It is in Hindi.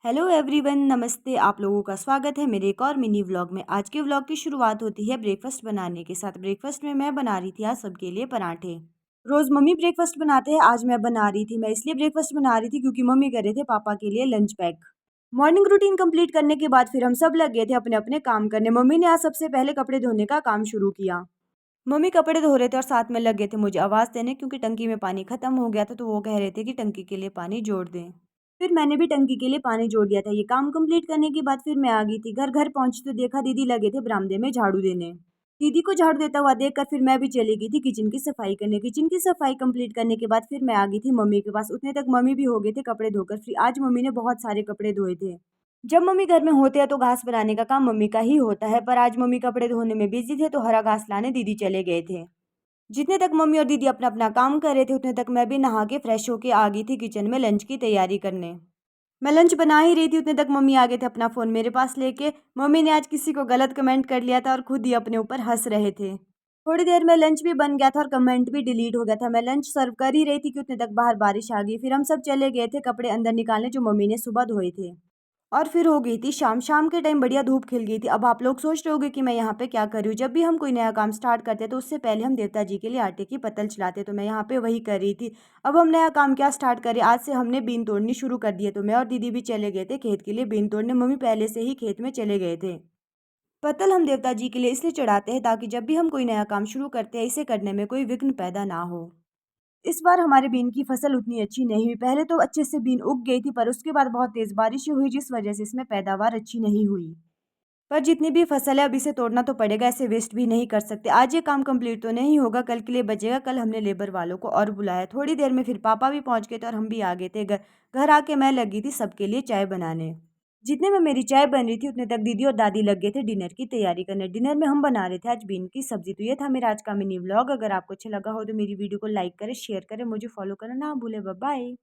हेलो एवरीवन, नमस्ते। आप लोगों का स्वागत है मेरे एक और मिनी व्लॉग में। आज के व्लॉग की शुरुआत होती है ब्रेकफास्ट बनाने के साथ। ब्रेकफास्ट में मैं बना रही थी आज सबके लिए पराठे। रोज़ मम्मी ब्रेकफास्ट बनाते हैं, आज मैं बना रही थी। मैं इसलिए ब्रेकफास्ट बना रही थी क्योंकि मम्मी कर रहे थे पापा के लिए lunch pack. Morning routine complete करने के बाद फिर हम सब लग गए थे अपने अपने काम करने। मम्मी ने आज सबसे पहले कपड़े धोने का काम शुरू किया। मम्मी कपड़े धो रहे थे और साथ में लग गए थे मुझे आवाज़ देने, क्योंकि टंकी में पानी खत्म हो गया था, तो वो कह रहे थे कि टंकी के लिए पानी जोड़ दें। फिर मैंने भी टंकी के लिए पानी जोड़ दिया था। ये काम कंप्लीट करने के बाद फिर मैं आ गई थी घर। घर पहुंची तो देखा दीदी लगे थे बरामदे में झाड़ू देने। दीदी को झाड़ू देता हुआ देखकर फिर मैं भी चली गई थी किचन की सफाई करने। किचन की सफाई कंप्लीट करने के बाद फिर मैं आ गई थी मम्मी के पास। उतने तक मम्मी भी हो गए थे कपड़े धोकर फ्री। आज मम्मी ने बहुत सारे कपड़े धोए थे। जब मम्मी घर में होते हैं तो घास बनाने का काम मम्मी का ही होता है, पर आज मम्मी कपड़े धोने में बिजी थे तो हरा घास लाने दीदी चले गए थे। जितने तक मम्मी और दीदी अपना अपना काम कर रहे थे उतने तक मैं भी नहा के फ्रेश होके आ गई थी किचन में लंच की तैयारी करने। मैं लंच बना ही रही थी उतने तक मम्मी आ गए थे अपना फ़ोन मेरे पास लेके। मम्मी ने आज किसी को गलत कमेंट कर लिया था और खुद ही अपने ऊपर हंस रहे थे। थोड़ी देर में लंच भी बन गया था और कमेंट भी डिलीट हो गया था। मैं लंच सर्व कर ही रही थी कि उतने तक बाहर बारिश आ गई। फिर हम सब चले गए थे कपड़े अंदर निकालने जो मम्मी ने सुबह धोए थे। और फिर हो गई थी शाम। शाम के टाइम बढ़िया धूप खिल गई थी। अब आप लोग सोच रहे होंगे कि मैं यहाँ पे क्या कर रही हूँ। जब भी हम कोई नया काम स्टार्ट करते हैं तो उससे पहले हम देवता जी के लिए आटे की पत्तल चलाते, तो मैं यहाँ पे वही कर रही थी। अब हम नया काम क्या स्टार्ट करें, आज से हमने बीन तोड़नी शुरू कर दी है। तो मैं और दीदी भी चले गए थे खेत के लिए बीन तोड़ने। मम्मी पहले से ही खेत में चले गए थे। पत्तल हम देवता जी के लिए इसलिए चढ़ाते हैं ताकि जब भी हम कोई नया काम शुरू करते हैं इसे करने में कोई विघ्न पैदा ना हो। इस बार हमारे बीन की फसल उतनी अच्छी नहीं हुई। पहले तो अच्छे से बीन उग गई थी, पर उसके बाद बहुत तेज बारिश हुई जिस वजह से इसमें पैदावार अच्छी नहीं हुई। पर जितनी भी फसल है अब इसे तोड़ना तो पड़ेगा, ऐसे वेस्ट भी नहीं कर सकते। आज ये काम कंप्लीट तो नहीं होगा, कल के लिए बचेगा। कल हमने लेबर वालों को और बुलाया। थोड़ी देर में फिर पापा भी पहुंच गए थे और हम भी आ गए थे घर। घर आके मैं लगी थी सबके लिए चाय बनाने। जितने में मेरी चाय बन रही थी उतने तक दीदी और दादी लग गए थे डिनर की तैयारी करने। डिनर में हम बना रहे थे आज बीन की सब्जी। तो ये था मेरा आज का मिनी व्लॉग। अगर आपको अच्छा लगा हो तो मेरी वीडियो को लाइक करें, शेयर करें, मुझे फॉलो करना ना भूले। Bye bye.